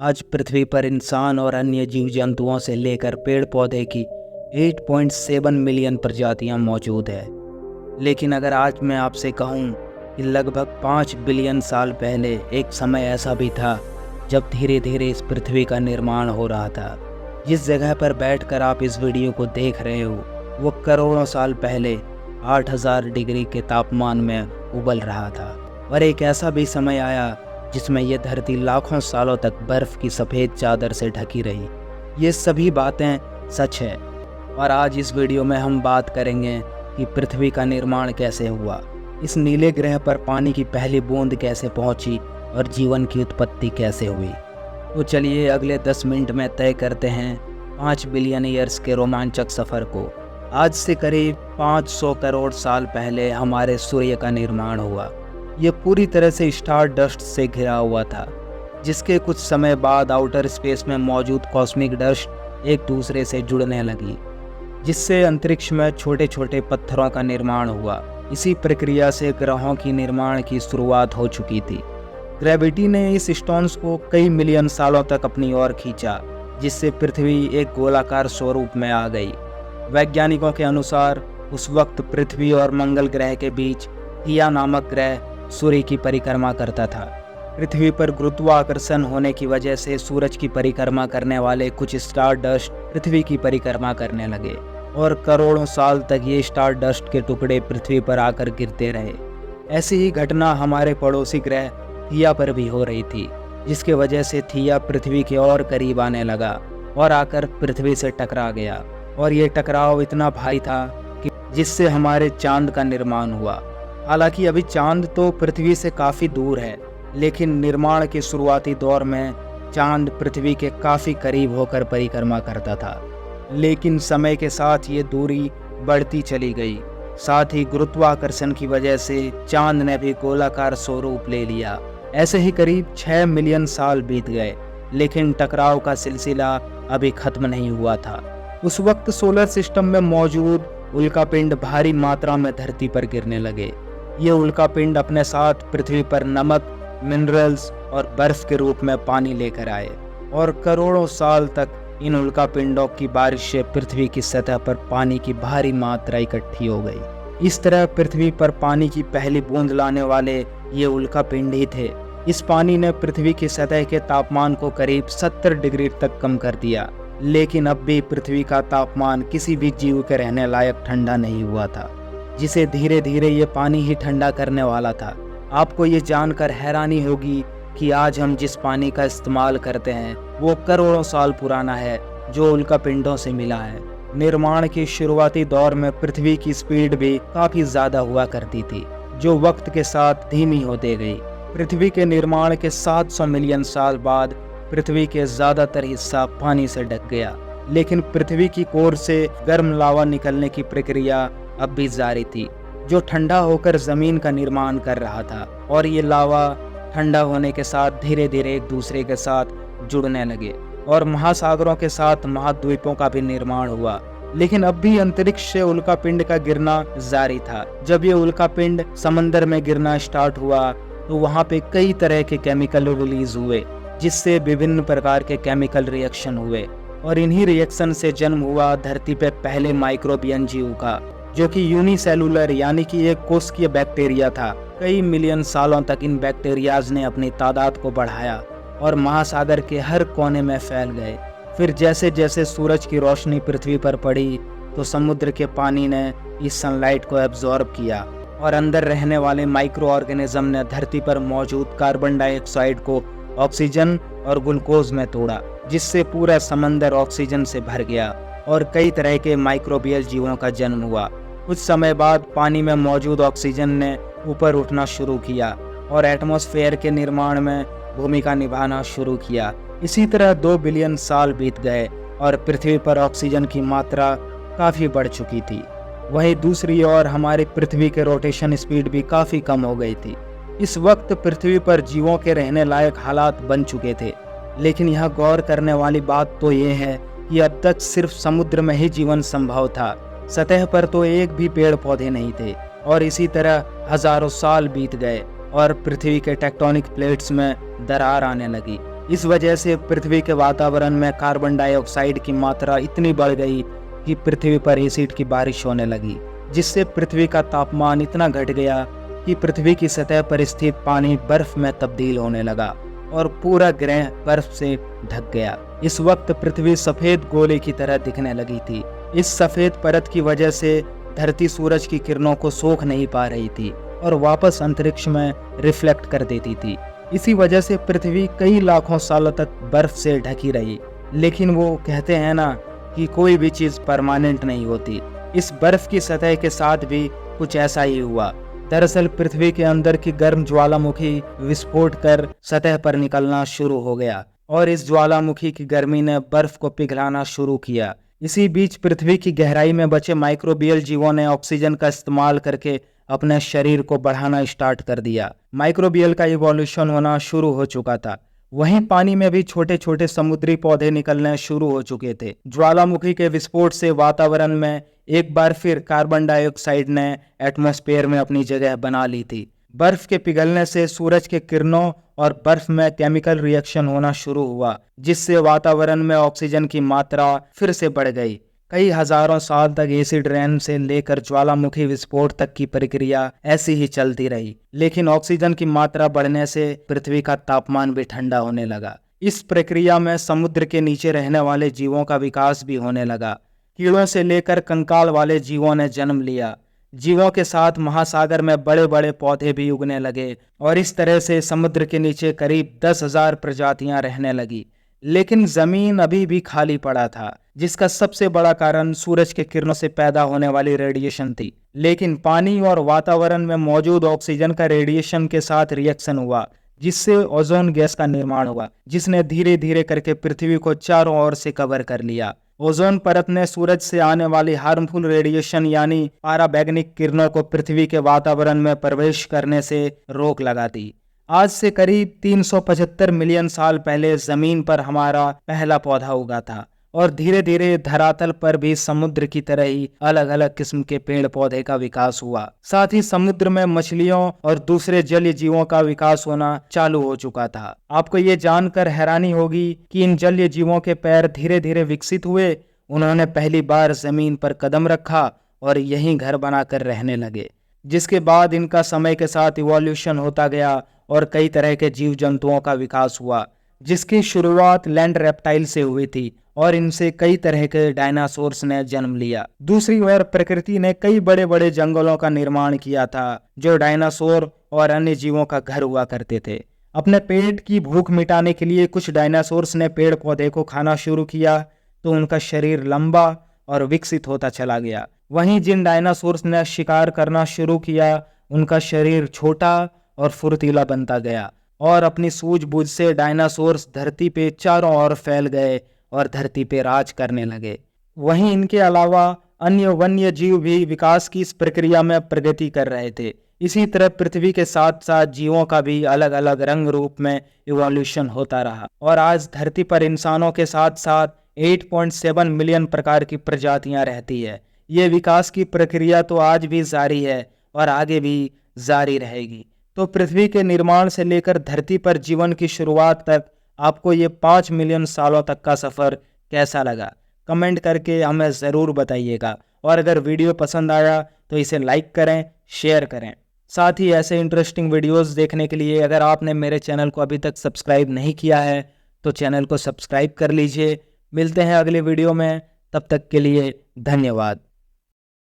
आज पृथ्वी पर इंसान और अन्य जीव जंतुओं से लेकर पेड़ पौधे की 8.7 मिलियन प्रजातियां मौजूद है। लेकिन अगर आज मैं आपसे कहूं कि लगभग 5 बिलियन साल पहले एक समय ऐसा भी था जब धीरे धीरे इस पृथ्वी का निर्माण हो रहा था। जिस जगह पर बैठकर आप इस वीडियो को देख रहे हो वो करोड़ों साल पहले 8000 डिग्री के तापमान में उबल रहा था। और एक ऐसा भी समय आया जिसमें यह धरती लाखों सालों तक बर्फ की सफ़ेद चादर से ढकी रही। ये सभी बातें सच है और आज इस वीडियो में हम बात करेंगे कि पृथ्वी का निर्माण कैसे हुआ, इस नीले ग्रह पर पानी की पहली बूंद कैसे पहुंची और जीवन की उत्पत्ति कैसे हुई। तो चलिए अगले 10 मिनट में तय करते हैं 5 बिलियन ईयर्स के रोमांचक सफ़र को। आज से करीब 500 करोड़ साल पहले हमारे सूर्य का निर्माण हुआ। ये पूरी तरह से स्टार डस्ट से घिरा हुआ था, जिसके कुछ समय बाद आउटर स्पेस में मौजूद कॉस्मिक डस्ट एक दूसरे से जुड़ने लगी, जिससे अंतरिक्ष में छोटे छोटे पत्थरों का निर्माण हुआ। इसी प्रक्रिया से ग्रहों की निर्माण की शुरुआत हो चुकी थी। ग्रेविटी ने इस स्टोन्स को कई मिलियन सालों तक अपनी ओर खींचा, जिससे पृथ्वी एक गोलाकार स्वरूप में आ गई। वैज्ञानिकों के अनुसार उस वक्त पृथ्वी और मंगल ग्रह के बीच थिया नामक ग्रह सूर्य की परिक्रमा करता था। पृथ्वी पर गुरुत्वाकर्षण होने की वजह से सूरज की परिक्रमा करने वाले कुछ स्टार डस्ट पृथ्वी की परिक्रमा करने लगे और करोड़ों साल तक ये स्टार डस्ट के टुकड़े पृथ्वी पर आकर गिरते रहे। ऐसी ही घटना हमारे पड़ोसी ग्रह थिया पर भी हो रही थी, जिसके वजह से थिया पृथ्वी के और करीब आने लगा और आकर पृथ्वी से टकरा गया। और ये टकराव इतना भारी था कि जिससे हमारे चांद का निर्माण हुआ। हालांकि अभी चांद तो पृथ्वी से काफ़ी दूर है, लेकिन निर्माण के शुरुआती दौर में चांद पृथ्वी के काफ़ी करीब होकर परिक्रमा करता था। लेकिन समय के साथ ये दूरी बढ़ती चली गई। साथ ही गुरुत्वाकर्षण की वजह से चांद ने भी गोलाकार स्वरूप ले लिया। ऐसे ही करीब 6 मिलियन साल बीत गए, लेकिन टकराव का सिलसिला अभी खत्म नहीं हुआ था। उस वक्त सोलर सिस्टम में मौजूद उल्कापिंड भारी मात्रा में धरती पर गिरने लगे। ये उल्कापिंड अपने साथ पृथ्वी पर नमक, मिनरल्स और बर्फ के रूप में पानी लेकर आए और करोड़ों साल तक इन उल्कापिंडों की बारिश से पृथ्वी की सतह पर पानी की भारी मात्रा इकट्ठी हो गई। इस तरह पृथ्वी पर पानी की पहली बूंद लाने वाले ये उल्कापिंड ही थे। इस पानी ने पृथ्वी की सतह के तापमान को करीब 70 डिग्री तक कम कर दिया, लेकिन अब भी पृथ्वी का तापमान किसी भी जीव के रहने लायक ठंडा नहीं हुआ था, जिसे धीरे धीरे ये पानी ही ठंडा करने वाला था। आपको ये जानकर हैरानी होगी कि आज हम जिस पानी का इस्तेमाल करते हैं वो करोड़ों साल पुराना है, जो उल्कापिंडों से मिला है। निर्माण के शुरुआती दौर में पृथ्वी की स्पीड भी काफ़ी ज़्यादा हुआ करती थी, जो वक्त के साथ धीमी होते गई। पृथ्वी के निर्माण के 700 मिलियन साल बाद पृथ्वी के ज़्यादातर हिस्सा पानी से ढक गया, लेकिन पृथ्वी की कोर से गर्म लावा निकलने की प्रक्रिया अब भी जारी थी, जो ठंडा होकर ज़मीन का निर्माण कर रहा था। और ये लावा ठंडा होने के साथ धीरे धीरे एक दूसरे के साथ जुड़ने लगे और महासागरों के साथ महाद्वीपों का भी निर्माण हुआ। लेकिन अब भी अंतरिक्ष से उल्कापिंड का गिरना जारी था। जब ये उल्कापिंड समंदर में गिरना स्टार्ट हुआ तो वहाँ पे कई तरह के केमिकल रिलीज हुए, जिससे विभिन्न प्रकार के केमिकल रिएक्शन हुए और इन्हीं रिएक्शन से जन्म हुआ धरती पे पहले माइक्रोबियन जीव का, जो कि यूनिसेलुलर यानी कि एक कोशिकीय बैक्टीरिया था। कई मिलियन सालों तक इन बैक्टीरियाज ने अपनी तादाद को बढ़ाया और महासागर के हर कोने में फैल गए। फिर जैसे जैसे सूरज की रोशनी पृथ्वी पर पड़ी तो समुद्र के पानी ने इस सनलाइट को एब्जॉर्ब किया और अंदर रहने वाले माइक्रो ऑर्गेनिज्म ने धरती पर मौजूद कार्बन डाइऑक्साइड को ऑक्सीजन और ग्लूकोज में तोड़ा, जिससे पूरा समंदर ऑक्सीजन से भर गया और कई तरह के माइक्रोबियल जीवों का जन्म हुआ। कुछ समय बाद पानी में मौजूद ऑक्सीजन ने ऊपर उठना शुरू किया और एटमॉस्फेयर के निर्माण में भूमिका निभाना शुरू किया। इसी तरह 2 बिलियन साल बीत गए और पृथ्वी पर ऑक्सीजन की मात्रा काफ़ी बढ़ चुकी थी। वहीं दूसरी ओर हमारी पृथ्वी के रोटेशन स्पीड भी काफ़ी कम हो गई थी। इस वक्त पृथ्वी पर जीवों के रहने लायक हालात बन चुके थे, लेकिन यहाँ गौर करने वाली बात तो ये है कि अब तक सिर्फ समुद्र में ही जीवन संभव था। सतह पर तो एक भी पेड़ पौधे नहीं थे और इसी तरह हजारों साल बीत गए और पृथ्वी के टेक्टोनिक प्लेट्स में दरार आने लगी इस वजह से पृथ्वी के वातावरण में कार्बन डाइऑक्साइड की मात्रा इतनी बढ़ गई कि पृथ्वी पर एसिड की बारिश होने लगी, जिससे पृथ्वी का तापमान इतना घट गया कि पृथ्वी की सतह पर स्थित पानी बर्फ में तब्दील होने लगा और पूरा ग्रह बर्फ से ढक गया। इस वक्त पृथ्वी सफेद गोले की तरह दिखने लगी थी। इस सफेद परत की वजह से धरती सूरज की किरणों को सोख नहीं पा रही थी और वापस अंतरिक्ष में रिफ्लेक्ट कर देती थी। इसी वजह से पृथ्वी कई लाखों सालों तक बर्फ से ढकी रही। लेकिन वो कहते हैं ना कि कोई भी चीज परमानेंट नहीं होती। इस बर्फ की सतह के साथ भी कुछ ऐसा ही हुआ। दरअसल पृथ्वी के अंदर की गर्म ज्वालामुखी विस्फोट कर सतह पर निकलना शुरू हो गया और इस ज्वालामुखी की गर्मी ने बर्फ को पिघलाना शुरू किया। इसी बीच पृथ्वी की गहराई में बचे माइक्रोबियल जीवों ने ऑक्सीजन का इस्तेमाल करके अपने शरीर को बढ़ाना स्टार्ट कर दिया। माइक्रोबियल का इवोल्यूशन होना शुरू हो चुका था। वहीं पानी में भी छोटे छोटे समुद्री पौधे निकलने शुरू हो चुके थे। ज्वालामुखी के विस्फोट से वातावरण में एक बार फिर कार्बन डाइऑक्साइड ने एटमॉस्फेयर में अपनी जगह बना ली थी। बर्फ के पिघलने से सूरज के किरणों और बर्फ में केमिकल रिएक्शन होना शुरू हुआ, जिससे वातावरण में ऑक्सीजन की मात्रा फिर से बढ़ गई। कई हजारों साल तक एसिड रेन से लेकर ज्वालामुखी विस्फोट तक की प्रक्रिया ऐसी ही चलती रही, लेकिन ऑक्सीजन की मात्रा बढ़ने से पृथ्वी का तापमान भी ठंडा होने लगा। इस प्रक्रिया में समुद्र के नीचे रहने वाले जीवों का विकास भी होने लगा। कीड़ों से लेकर कंकाल वाले जीवों ने जन्म लिया। जीवों के साथ महासागर में बड़े बड़े पौधे भी उगने लगे और इस तरह से समुद्र के नीचे करीब 10,000 प्रजातियां रहने लगी। लेकिन जमीन अभी भी खाली पड़ा था, जिसका सबसे बड़ा कारण सूरज के किरणों से पैदा होने वाली रेडिएशन थी। लेकिन पानी और वातावरण में मौजूद ऑक्सीजन का रेडिएशन के साथ रिएक्शन हुआ, जिससे ओजोन गैस का निर्माण हुआ, जिसने धीरे धीरे करके पृथ्वी को चारों ओर से कवर कर लिया। ओजोन परत ने सूरज से आने वाली हार्मफुल रेडिएशन यानी पराबैंगनी किरणों को पृथ्वी के वातावरण में प्रवेश करने से रोक लगा दी। आज से करीब 375 मिलियन साल पहले जमीन पर हमारा पहला पौधा उगा था और धीरे धीरे धरातल पर भी समुद्र की तरह ही अलग अलग किस्म के पेड़ पौधे का विकास हुआ। साथ ही समुद्र में मछलियों और दूसरे जलीय जीवों का विकास होना चालू हो चुका था। आपको ये जानकर हैरानी होगी कि इन जलीय जीवों के पैर धीरे धीरे विकसित हुए। उन्होंने पहली बार जमीन पर कदम रखा और यहीं घर बनाकर रहने लगे, जिसके बाद इनका समय के साथ इवोल्यूशन होता गया और कई तरह के जीव जंतुओं का विकास हुआ, जिसकी शुरुआत लैंड रेप्टाइल से हुई थी और इनसे कई तरह के डायनासोर्स ने जन्म लिया। दूसरी ओर प्रकृति ने कई बड़े बड़े जंगलों का निर्माण किया था, जो डायनासोर और अन्य जीवों का घर हुआ करते थे। अपने पेट की भूख मिटाने के लिए कुछ डायनासोर्स ने पेड़ पौधे को खाना शुरू किया, तो उनका शरीर लंबा और विकसित होता चला गया। वहीं जिन डायनासोर्स ने शिकार करना शुरू किया, उनका शरीर छोटा और फुर्तीला बनता गया और अपनी सूझबूझ से डायनासोर्स धरती पे चारों ओर फैल गए और धरती पे राज करने लगे। वहीं इनके अलावा अन्य वन्य जीव भी विकास की इस प्रक्रिया में प्रगति कर रहे थे। इसी तरह पृथ्वी के साथ साथ जीवों का भी अलग अलग रंग रूप में इवोल्यूशन होता रहा और आज धरती पर इंसानों के साथ साथ 8.7 मिलियन प्रकार की प्रजातियां रहती है। ये विकास की प्रक्रिया तो आज भी जारी है और आगे भी जारी रहेगी। तो पृथ्वी के निर्माण से लेकर धरती पर जीवन की शुरुआत तक आपको ये 5 मिलियन सालों तक का सफ़र कैसा लगा, कमेंट करके हमें ज़रूर बताइएगा। और अगर वीडियो पसंद आया तो इसे लाइक करें, शेयर करें। साथ ही ऐसे इंटरेस्टिंग वीडियोस देखने के लिए अगर आपने मेरे चैनल को अभी तक सब्सक्राइब नहीं किया है तो चैनल को सब्सक्राइब कर लीजिए। मिलते हैं अगले वीडियो में, तब तक के लिए धन्यवाद।